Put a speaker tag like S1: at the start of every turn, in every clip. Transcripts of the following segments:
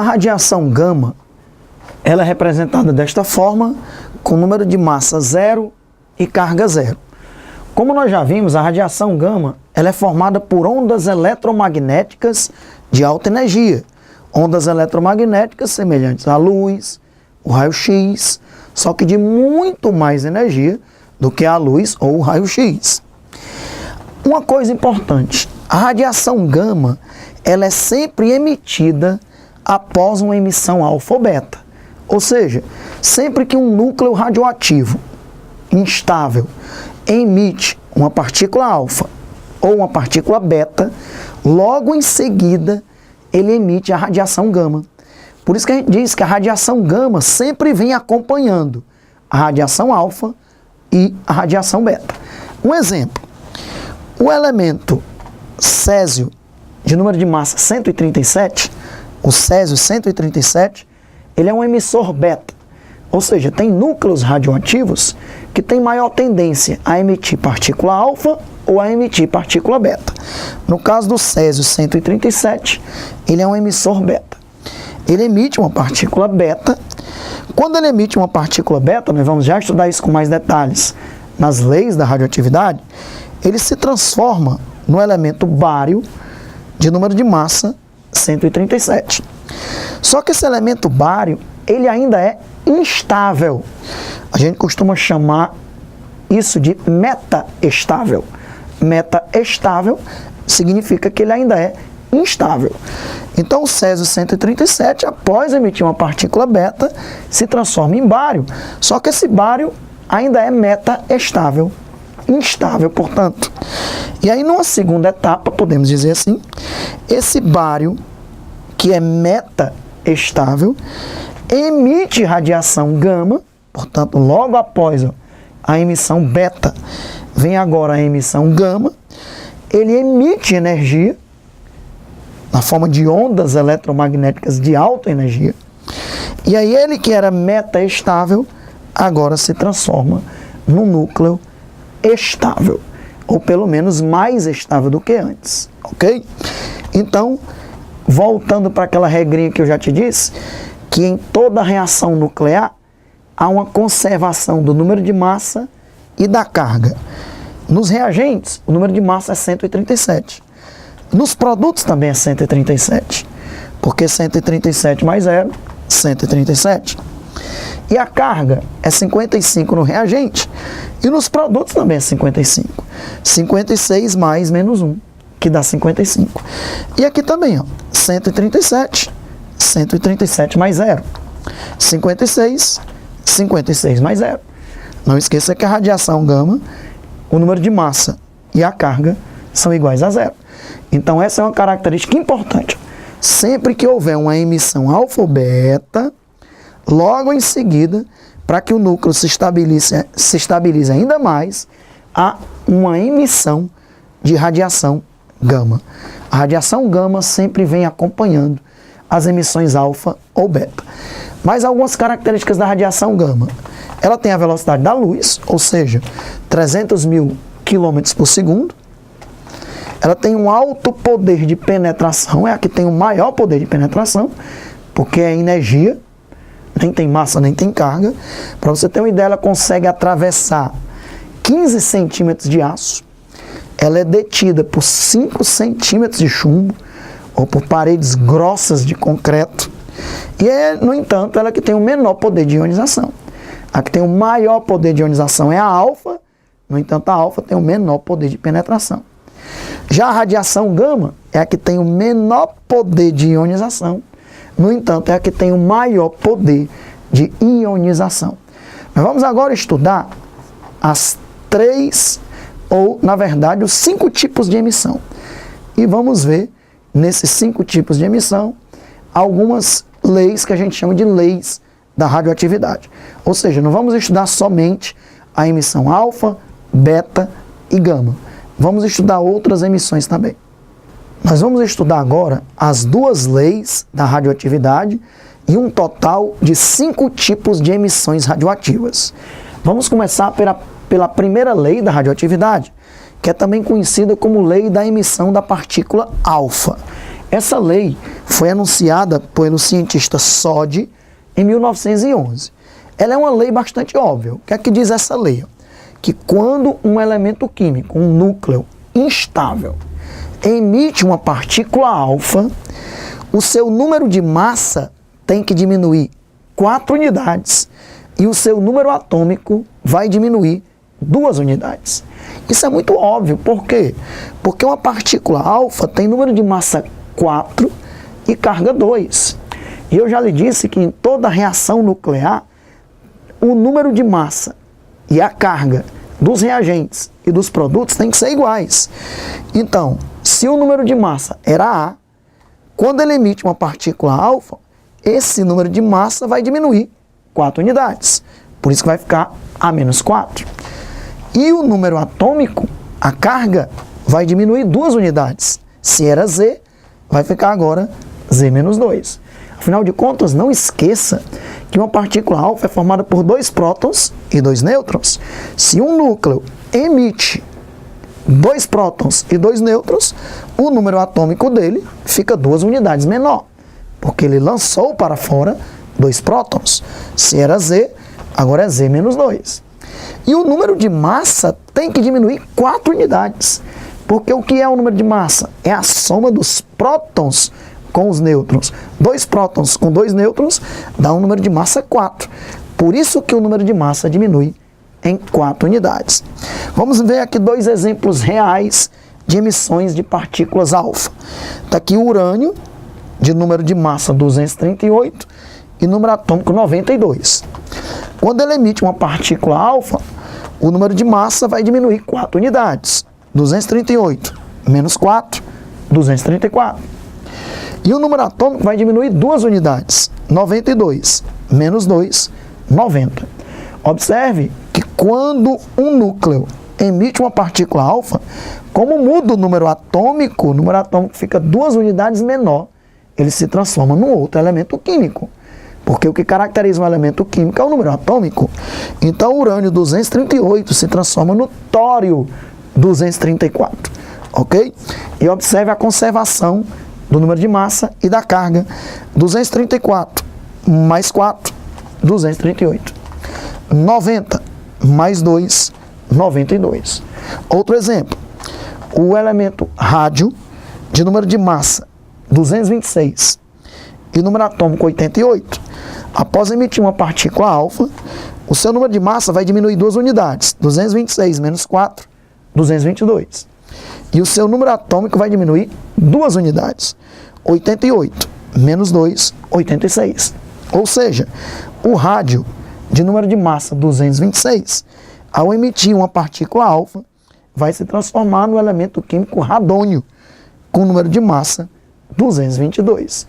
S1: A radiação gama, ela é representada desta forma, com número de massa 0 e carga 0. Como nós já vimos, a radiação gama ela é formada por ondas eletromagnéticas de alta energia. Ondas eletromagnéticas semelhantes à luz, o raio-x, só que de muito mais energia do que a luz ou o raio-x. Uma coisa importante, a radiação gama ela é sempre emitida após uma emissão alfa ou beta. Ou seja, sempre que um núcleo radioativo instável emite uma partícula alfa ou uma partícula beta, logo em seguida ele emite a radiação gama. Por isso que a gente diz que a radiação gama sempre vem acompanhando a radiação alfa e a radiação beta. Um exemplo, o elemento césio de número de massa 137, o césio 137, ele é um emissor beta. Ou seja, tem núcleos radioativos que têm maior tendência a emitir partícula alfa ou a emitir partícula beta. No caso do césio 137, ele é um emissor beta. Ele emite uma partícula beta. Quando ele emite uma partícula beta, nós vamos já estudar isso com mais detalhes nas leis da radioatividade, ele se transforma no elemento bário de número de massa 137. Só que esse elemento bário, ele ainda é instável. A gente costuma chamar isso de metaestável. Metaestável significa que ele ainda é instável. Então o césio 137, após emitir uma partícula beta, se transforma em bário. Só que esse bário ainda é metaestável. Instável, portanto. E aí, numa segunda etapa, podemos dizer assim, esse bário, que é metaestável, emite radiação gama, portanto, logo após a emissão beta, vem agora a emissão gama, ele emite energia, na forma de ondas eletromagnéticas de alta energia, e aí ele que era metaestável, agora se transforma num núcleo estável, ou pelo menos mais estável do que antes, ok? Então, voltando para aquela regrinha que eu já te disse, que em toda reação nuclear há uma conservação do número de massa e da carga. Nos reagentes, o número de massa é 137. Nos produtos também é 137, porque 137 mais 0, 137. E a carga é 55 no reagente, e nos produtos também é 55. 56 mais menos 1, que dá 55. E aqui também, ó, 137, 137 mais 0. 56, 56 mais 0. Não esqueça que a radiação gama, o número de massa e a carga são iguais a 0. Então essa é uma característica importante. Sempre que houver uma emissão alfa ou beta, logo em seguida, para que o núcleo se estabilize ainda mais, há uma emissão de radiação gama. A radiação gama sempre vem acompanhando as emissões alfa ou beta. Mas algumas características da radiação gama. Ela tem a velocidade da luz, ou seja, 300 mil quilômetros por segundo. Ela tem um alto poder de penetração, é a que tem o maior poder de penetração, porque é energia, nem tem massa, nem tem carga. Para você ter uma ideia, ela consegue atravessar 15 centímetros de aço, ela é detida por 5 centímetros de chumbo, ou por paredes grossas de concreto, e no entanto, ela que tem o menor poder de ionização. A que tem o maior poder de ionização é a alfa, no entanto, a alfa tem o menor poder de penetração. Já a radiação gama é a que tem o menor poder de ionização, no entanto, é a que tem o maior poder de ionização. Nós vamos agora estudar as 3, ou na verdade, os 5 tipos de emissão. E vamos ver, nesses 5 tipos de emissão, algumas leis que a gente chama de leis da radioatividade. Ou seja, não vamos estudar somente a emissão alfa, beta e gama. Vamos estudar outras emissões também. Nós vamos estudar agora as 2 leis da radioatividade e um total de 5 tipos de emissões radioativas. Vamos começar pela primeira lei da radioatividade, que é também conhecida como lei da emissão da partícula alfa. Essa lei foi anunciada pelo cientista Soddy em 1911. Ela é uma lei bastante óbvia. O que é que diz essa lei? Que quando um elemento químico, um núcleo instável, emite uma partícula alfa, o seu número de massa tem que diminuir 4 unidades e o seu número atômico vai diminuir 2 unidades. Isso é muito óbvio. Por quê? Porque uma partícula alfa tem número de massa 4 e carga 2. E eu já lhe disse que em toda reação nuclear, o número de massa e a carga dos reagentes e dos produtos tem que ser iguais. Então, se o número de massa era A, quando ele emite uma partícula alfa, esse número de massa vai diminuir 4 unidades. Por isso que vai ficar A-4. E o número atômico, a carga, vai diminuir 2 unidades. Se era Z, vai ficar agora Z-2. Afinal de contas, não esqueça que uma partícula alfa é formada por 2 prótons e 2 nêutrons. Se um núcleo emite 2 prótons e 2 nêutrons, o número atômico dele fica 2 unidades menor, porque ele lançou para fora 2 prótons. Se era Z, agora é Z-2. E o número de massa tem que diminuir 4 unidades, porque o que é o número de massa? É a soma dos prótons com os nêutrons. 2 prótons com 2 nêutrons dá um número de massa 4. Por isso que o número de massa diminui em 4 unidades. Vamos ver aqui 2 exemplos reais de emissões de partículas alfa. Está aqui o urânio, de número de massa 238 e número atômico 92. Quando ele emite uma partícula alfa, o número de massa vai diminuir 4 unidades. 238 menos 4, 234. E o número atômico vai diminuir 2 unidades. 92 menos 2, 90. Observe que quando um núcleo emite uma partícula alfa, como muda o número atômico fica 2 unidades menor, ele se transforma num outro elemento químico. Porque o que caracteriza um elemento químico é o número atômico. Então o urânio 238 se transforma no tório 234. Ok? E observe a conservação do número de massa e da carga. 234 mais 4, 238. 90 mais 2, 92. Outro exemplo, o elemento rádio, de número de massa 226 e número atômico 88, após emitir uma partícula alfa, o seu número de massa vai diminuir 2 unidades, 226 menos 4, 222. E o seu número atômico vai diminuir 2 unidades, 88 menos 2, 86. Ou seja, o rádio, de número de massa 226, ao emitir uma partícula alfa, vai se transformar no elemento químico radônio, com número de massa 222.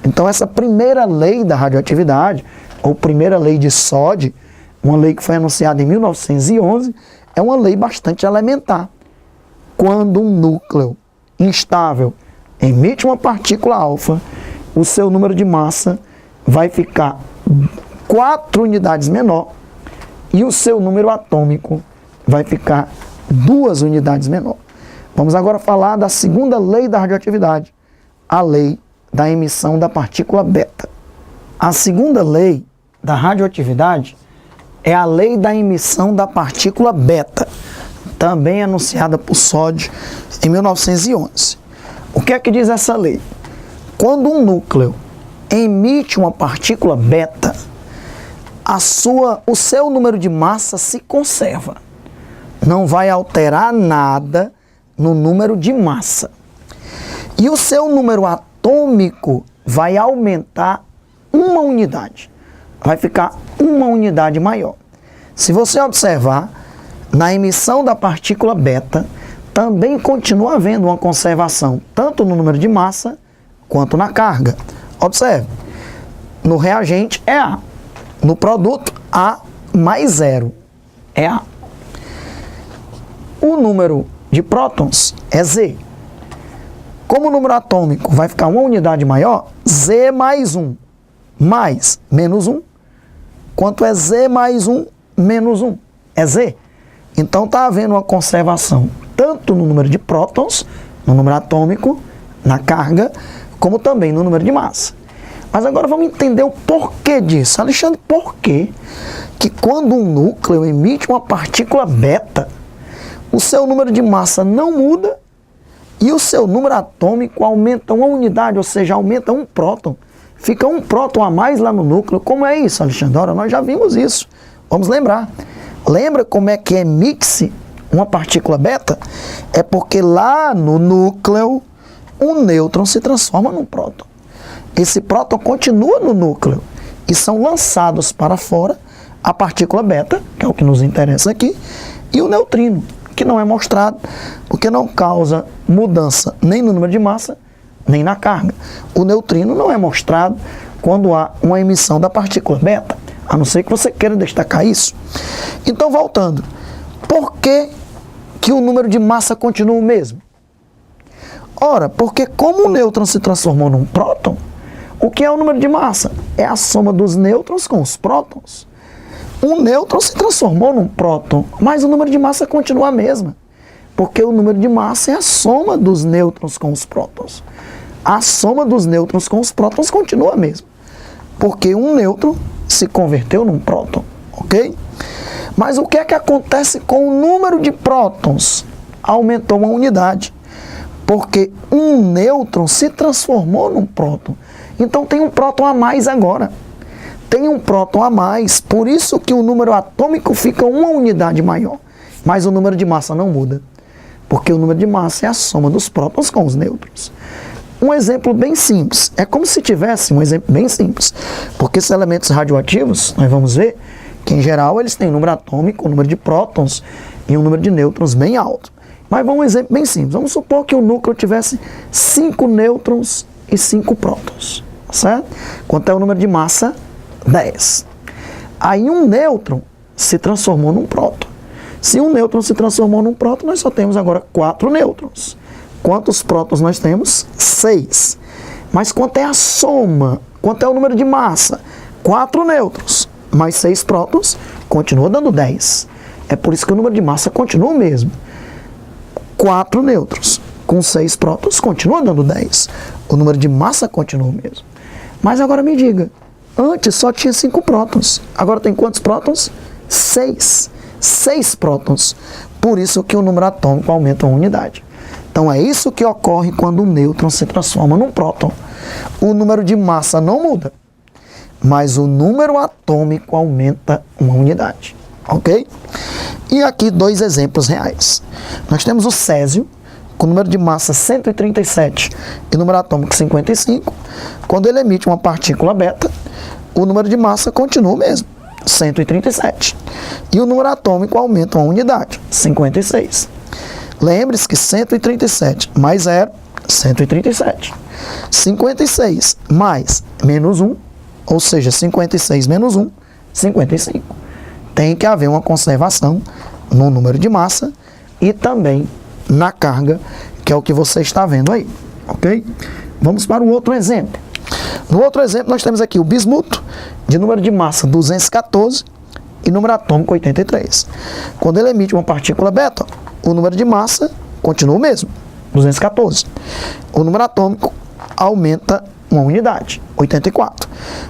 S1: Então essa primeira lei da radioatividade, ou primeira lei de Soddy, uma lei que foi anunciada em 1911, é uma lei bastante elementar. Quando um núcleo instável emite uma partícula alfa, o seu número de massa vai ficar 4 unidades menor e o seu número atômico vai ficar 2 unidades menor. Vamos agora falar da segunda lei da radioatividade, a lei da emissão da partícula beta. A segunda lei da radioatividade é a lei da emissão da partícula beta, também anunciada por Soddy em 1911. O que é que diz essa lei? Quando um núcleo emite uma partícula beta, o seu número de massa se conserva. Não vai alterar nada no número de massa. E o seu número atômico vai aumentar 1 unidade. Vai ficar 1 unidade maior. Se você observar, na emissão da partícula beta, também continua havendo uma conservação, tanto no número de massa, quanto na carga. Observe, no reagente é A, no produto A mais 0 é A. O número de prótons é Z. Como o número atômico vai ficar 1 unidade maior, Z mais 1 mais menos 1, quanto é Z mais 1 menos 1? É Z. Então está havendo uma conservação tanto no número de prótons, no número atômico, na carga, como também no número de massa. Mas agora vamos entender o porquê disso. Alexandre, por que quando um núcleo emite uma partícula beta, o seu número de massa não muda e o seu número atômico aumenta uma unidade, ou seja, aumenta um próton. Fica um próton a mais lá no núcleo. Como é isso, Alexandre? Ora, nós já vimos isso. Vamos lembrar. Lembra como é que emite-se uma partícula beta? É porque lá no núcleo, um nêutron se transforma num próton. Esse próton continua no núcleo e são lançados para fora a partícula beta, que é o que nos interessa aqui, e o neutrino, que não é mostrado, porque não causa mudança nem no número de massa, nem na carga. O neutrino não é mostrado quando há uma emissão da partícula beta, a não ser que você queira destacar isso. Então, voltando, por que o número de massa continua o mesmo? Ora, porque como o nêutron se transformou num próton, o que é o número de massa? É a soma dos nêutrons com os prótons. Um nêutron se transformou num próton, mas o número de massa continua a mesma, porque o número de massa é a soma dos nêutrons com os prótons. A soma dos nêutrons com os prótons continua a mesma, porque um nêutron se converteu num próton, ok? Mas o que é que acontece com o número de prótons? Aumentou uma unidade, porque um nêutron se transformou num próton. Então tem um próton a mais agora. Tem um próton a mais, por isso que o número atômico fica uma unidade maior. Mas o número de massa não muda, porque o número de massa é a soma dos prótons com os nêutrons. Um exemplo bem simples, é como se tivesse um exemplo bem simples, porque esses elementos radioativos, nós vamos ver que em geral eles têm um número atômico, um número de prótons e um número de nêutrons bem alto. Mas vamos um exemplo bem simples, vamos supor que o núcleo tivesse 5 nêutrons e 5 prótons, certo? Quanto é o número de massa? 10. Aí um nêutron se transformou num próton. Se um nêutron se transformou num próton, nós só temos agora 4 nêutrons. Quantos prótons nós temos? 6. Mas quanto é a soma? Quanto é o número de massa? 4 nêutrons mais 6 prótons continua dando 10. É por isso que o número de massa continua o mesmo. 4 nêutrons com 6 prótons continua dando 10. O número de massa continua o mesmo. Mas agora me diga, antes só tinha 5 prótons. Agora tem quantos prótons? 6. 6 prótons. Por isso que o número atômico aumenta uma unidade. Então é isso que ocorre quando um nêutron se transforma num próton. O número de massa não muda, mas o número atômico aumenta uma unidade. Ok? E aqui 2 exemplos reais. Nós temos o césio, com número de massa 137 e número atômico 55. Quando ele emite uma partícula beta, o número de massa continua o mesmo, 137. E o número atômico aumenta uma unidade, 56. Lembre-se que 137 mais 0, 137. 56 mais menos 1, ou seja, 56 menos 1, 55. Tem que haver uma conservação no número de massa e também na carga, que é o que você está vendo aí, ok? Vamos para o outro exemplo. No outro exemplo, nós temos aqui o bismuto, de número de massa 214 e número atômico 83. Quando ele emite uma partícula beta, o número de massa continua o mesmo, 214. O número atômico aumenta uma unidade, 84.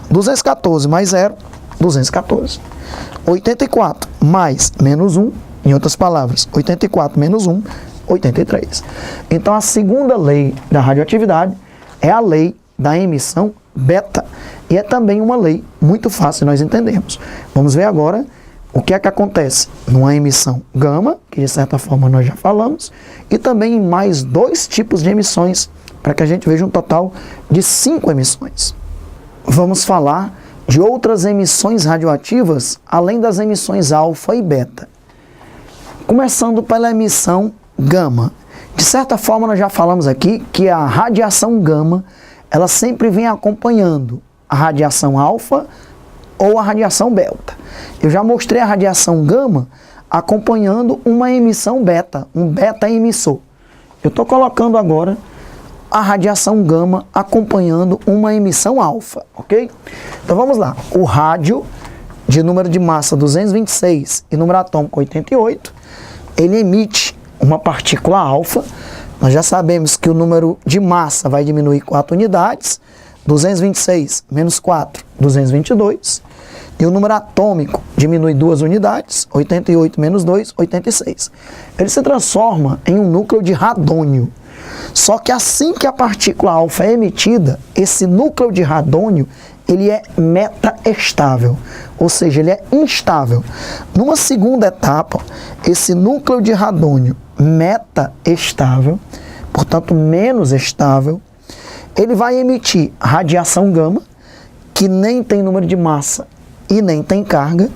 S1: 214 mais 0, 214. 84 mais menos 1, em outras palavras, 84 menos 1, 83. Então a segunda lei da radioatividade é a lei da emissão beta. E é também uma lei muito fácil de nós entendermos. Vamos ver agora o que é que acontece numa emissão gama, que de certa forma nós já falamos, e também em mais 2 tipos de emissões, para que a gente veja um total de 5 emissões. Vamos falar de outras emissões radioativas, além das emissões alfa e beta. Começando pela emissão gama. De certa forma, nós já falamos aqui que a radiação gama, ela sempre vem acompanhando a radiação alfa ou a radiação beta. Eu já mostrei a radiação gama acompanhando uma emissão beta, um beta emissor. Eu estou colocando agora a radiação gama acompanhando uma emissão alfa, ok? Então vamos lá. O rádio, de número de massa 226 e número atômico 88, ele emite uma partícula alfa Nós já sabemos que o número de massa vai diminuir 4 unidades, 226 menos 4, 222. E o número atômico diminui 2 unidades, 88 menos 2, 86. Ele se transforma em um núcleo de radônio. Só que assim que a partícula alfa é emitida, esse núcleo de radônio, ele é metaestável, ou seja, ele é instável. Numa segunda etapa, esse núcleo de radônio metaestável, portanto menos estável, ele vai emitir radiação gama, que nem tem número de massa e nem tem carga,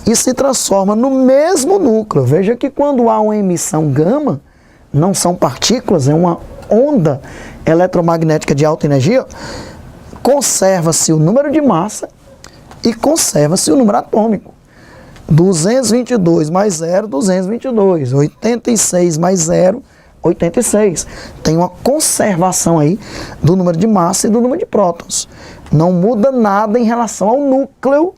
S1: e se transforma no mesmo núcleo. Veja que quando há uma emissão gama, não são partículas, é uma onda eletromagnética de alta energia, conserva-se o número de massa e conserva-se o número atômico. 222 mais 0, 222. 86 mais 0, 86. Tem uma conservação aí do número de massa e do número de prótons. Não muda nada em relação ao núcleo,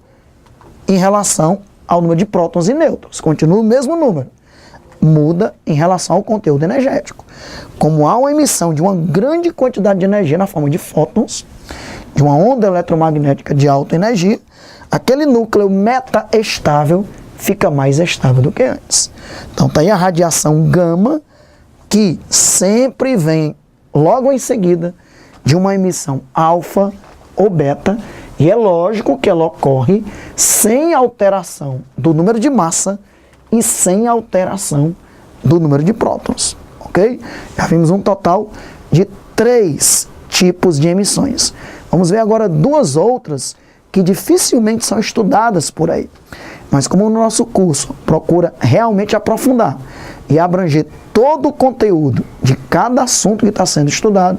S1: em relação ao número de prótons e nêutrons. Continua o mesmo número. Muda em relação ao conteúdo energético. Como há uma emissão de uma grande quantidade de energia na forma de fótons, de uma onda eletromagnética de alta energia, aquele núcleo metaestável fica mais estável do que antes. Então está aí a radiação gama, que sempre vem logo em seguida de uma emissão alfa ou beta, e é lógico que ela ocorre sem alteração do número de massa e sem alteração do número de prótons, ok? Já vimos um total de 3 tipos de emissões. Vamos ver agora 2 outras que dificilmente são estudadas por aí. Mas como o nosso curso procura realmente aprofundar e abranger todo o conteúdo de cada assunto que está sendo estudado,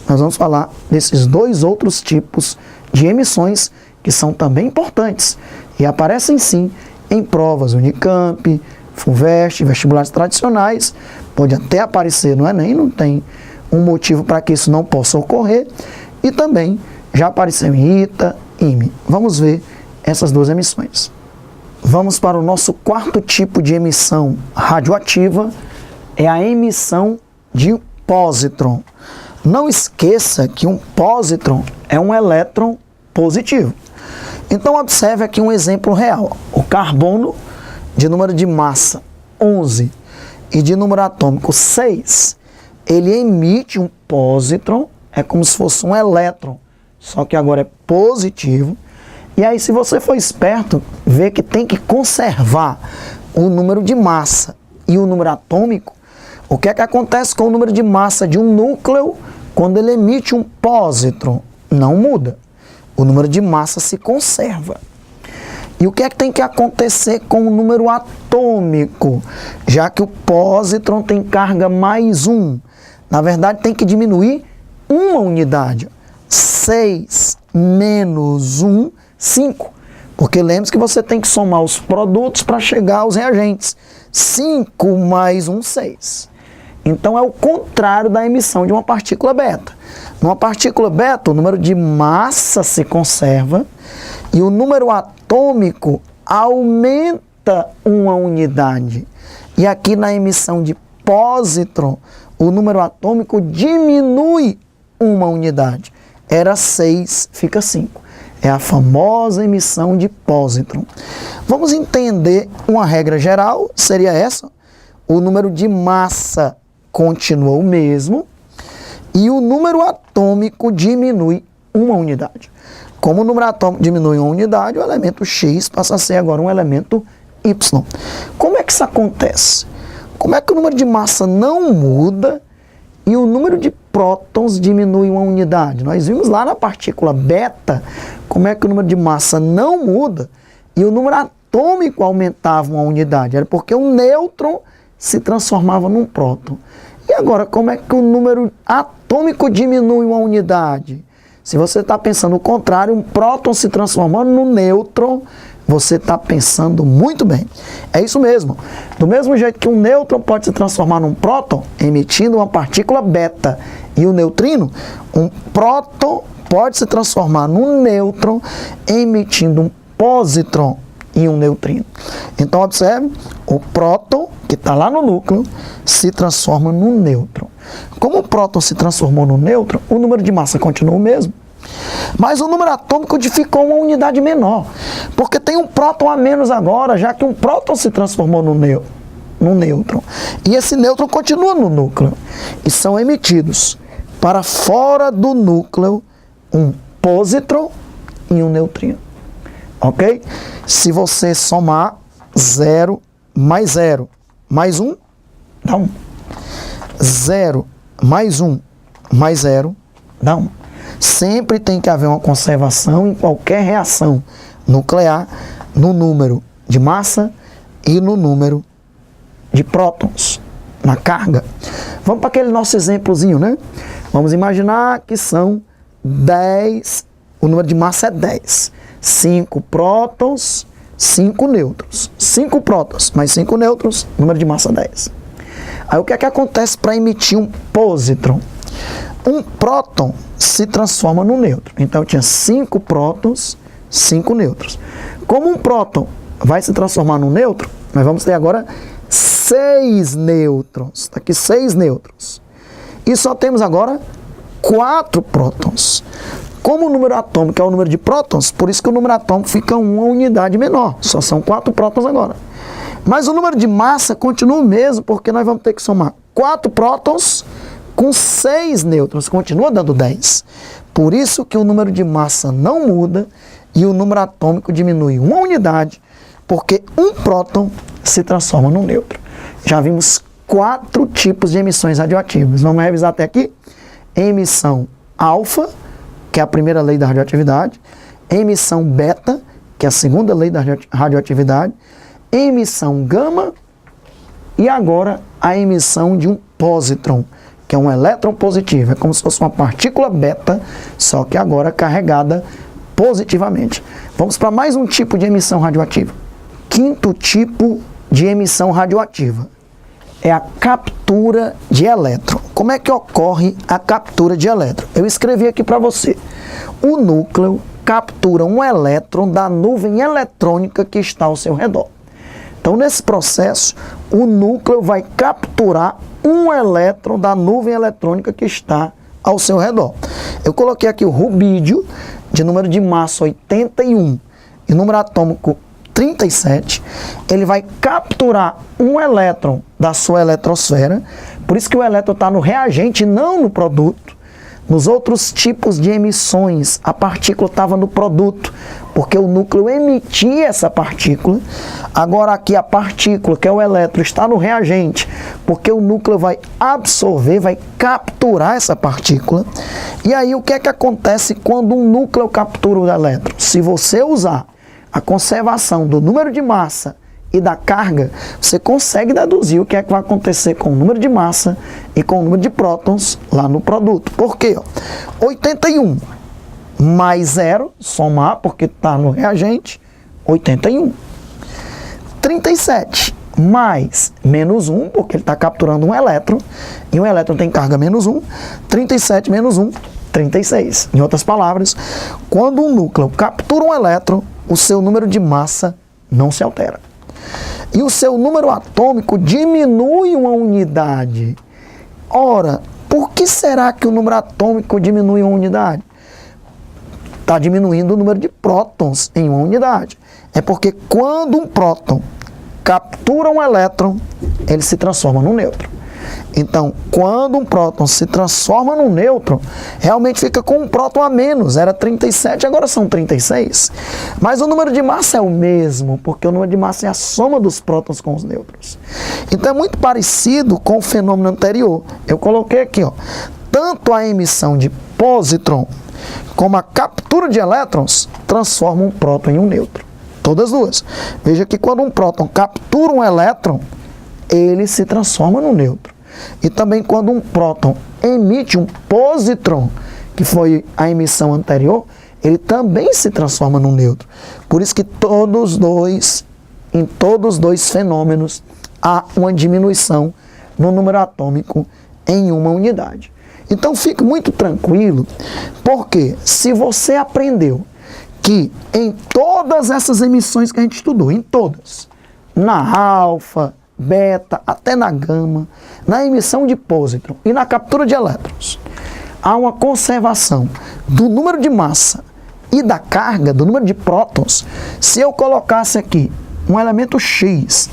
S1: nós vamos falar desses 2 outros tipos de emissões que são também importantes e aparecem sim em provas Unicamp, FUVEST, vestibulares tradicionais. Pode até aparecer no Enem, não tem um motivo para que isso não possa ocorrer, e também já apareceu em ITA, IME. Vamos ver essas 2 emissões. Vamos para o nosso 4º tipo de emissão radioativa, é a emissão de pósitron. Não esqueça que um pósitron é um elétron positivo. Então observe aqui um exemplo real. O carbono, de número de massa 11 e de número atômico 6, ele emite um pósitron, é como se fosse um elétron, só que agora é positivo. E aí, se você for esperto, vê que tem que conservar o número de massa e o número atômico. O que é que acontece com o número de massa de um núcleo quando ele emite um pósitron? Não muda. O número de massa se conserva. E o que é que tem que acontecer com o número atômico? Já que o pósitron tem carga mais 1. Na verdade, tem que diminuir uma unidade. 6 menos 1, 5. Porque lembre-se que você tem que somar os produtos para chegar aos reagentes. 5 mais 1, 6. Então é o contrário da emissão de uma partícula beta. Numa partícula beta, o número de massa se conserva e o número atômico aumenta uma unidade. E aqui na emissão de pósitron, o número atômico diminui uma unidade. Era 6, fica 5. É a famosa emissão de pósitron. Vamos entender uma regra geral, seria essa. O número de massa continua o mesmo e o número atômico diminui uma unidade. Como o número atômico diminui uma unidade, o elemento X passa a ser agora um elemento Y. Como é que isso acontece? Como é que o número de massa não muda e o número de prótons diminui uma unidade? Nós vimos lá na partícula beta como é que o número de massa não muda e o número atômico aumentava uma unidade. Era porque o nêutron se transformava num próton. E agora, como é que o número atômico diminui uma unidade? Se você está pensando o contrário, um próton se transformando num nêutron, você está pensando muito bem. É isso mesmo. Do mesmo jeito que um nêutron pode se transformar num próton, emitindo uma partícula beta, e o neutrino, um próton pode se transformar num nêutron, emitindo um pósitron e um neutrino. Então, observe, o próton, que está lá no núcleo, se transforma num nêutron. Como o próton se transformou no nêutron, o número de massa continua o mesmo, mas o número atômico ficou uma unidade menor, porque tem um próton a menos agora, já que um próton se transformou no nêutron. E esse nêutron continua no núcleo. E são emitidos para fora do núcleo um positron e um neutrino. Ok? Se você somar 0 mais 0 mais 1, dá 1. 0 mais 1 mais 0 dá 1. Sempre tem que haver uma conservação em qualquer reação nuclear no número de massa e no número de prótons, na carga. Vamos para aquele nosso exemplozinho, né? Vamos imaginar que são 10, o número de massa é 10. 5 prótons, 5 nêutrons. 5 prótons mais 5 nêutrons, número de massa 10. Aí o que é que acontece para emitir um positron? Um próton se transforma no nêutron. Então eu tinha 5 prótons, 5 nêutrons. Como um próton vai se transformar no nêutron, nós vamos ter agora 6 nêutrons. Está aqui 6 nêutrons. E só temos agora 4 prótons. Como o número atômico é o número de prótons, por isso que o número atômico fica uma unidade menor. Só são 4 prótons agora. Mas o número de massa continua o mesmo, porque nós vamos ter que somar 4 prótons com 6 nêutrons. Continua dando 10. Por isso que o número de massa não muda e o número atômico diminui uma unidade, porque um próton se transforma num nêutron. Já vimos 4 tipos de emissões radioativas. Vamos revisar até aqui. Emissão alfa, que é a primeira lei da radioatividade. Emissão beta, que é a segunda lei da radioatividade. Emissão gama. E agora a emissão de um positron, que é um elétron positivo. É como se fosse uma partícula beta, só que agora carregada positivamente. Vamos para mais um tipo de emissão radioativa. Quinto tipo de emissão radioativa é a captura de elétron. Como é que ocorre a captura de elétron? Eu escrevi aqui para você. O núcleo captura um elétron da nuvem eletrônica que está ao seu redor. Então, nesse processo, o núcleo vai capturar um elétron da nuvem eletrônica que está ao seu redor. Eu coloquei aqui o rubídio, de número de massa 81 e número atômico 37, ele vai capturar um elétron da sua eletrosfera, por isso que o elétron está no reagente e não no produto. Nos outros tipos de emissões, a partícula estava no produto, porque o núcleo emitia essa partícula. Agora aqui a partícula, que é o elétron, está no reagente, porque o núcleo vai absorver, vai capturar essa partícula. E aí o que é que acontece quando um núcleo captura o elétron? Se você usar a conservação do número de massa e da carga, você consegue deduzir o que é que vai acontecer com o número de massa e com o número de prótons lá no produto. Por quê? 81 mais 0, somar, porque está no reagente, 81. 37 mais menos 1, porque ele está capturando um elétron, e um elétron tem carga menos 1. 37 menos 1, 36. Em outras palavras, quando um núcleo captura um elétron, o seu número de massa não se altera. E o seu número atômico diminui uma unidade. Ora, por que será que o número atômico diminui uma unidade? Está diminuindo o número de prótons em uma unidade. É porque quando um próton captura um elétron, ele se transforma num nêutron. Então, quando um próton se transforma num nêutron, realmente fica com um próton a menos. Era 37, agora são 36. Mas o número de massa é o mesmo, porque o número de massa é a soma dos prótons com os nêutrons. Então, é muito parecido com o fenômeno anterior. Eu coloquei aqui, ó, tanto a emissão de positron como a captura de elétrons transformam um próton em um nêutron. Todas duas. Veja que quando um próton captura um elétron, ele se transforma num nêutron. E também quando um próton emite um positron, que foi a emissão anterior, ele também se transforma num nêutron. Por isso que em todos os dois fenômenos há uma diminuição no número atômico em uma unidade. Então fique muito tranquilo, porque se você aprendeu que em todas essas emissões que a gente estudou, em todas, na alfa, beta, até na gama, na emissão de pôsitron e na captura de elétrons, há uma conservação do número de massa e da carga, do número de prótons. Se eu colocasse aqui um elemento X,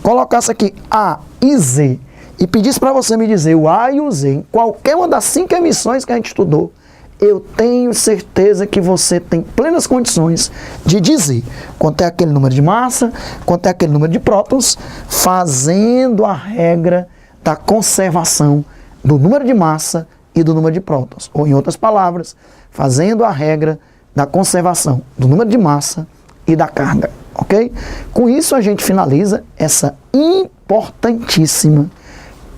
S1: colocasse aqui A e Z, e pedisse para você me dizer o A e o Z em qualquer uma das 5 emissões que a gente estudou, eu tenho certeza que você tem plenas condições de dizer quanto é aquele número de massa, quanto é aquele número de prótons, fazendo a regra da conservação do número de massa e do número de prótons. Ou, em outras palavras, fazendo a regra da conservação do número de massa e da carga, ok? Com isso a gente finaliza essa importantíssima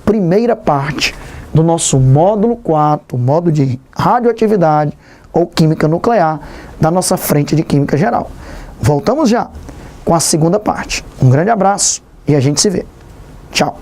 S1: primeira parte do nosso módulo 4, módulo de radioatividade ou química nuclear da nossa frente de química geral. Voltamos já com a segunda parte. Um grande abraço e a gente se vê. Tchau.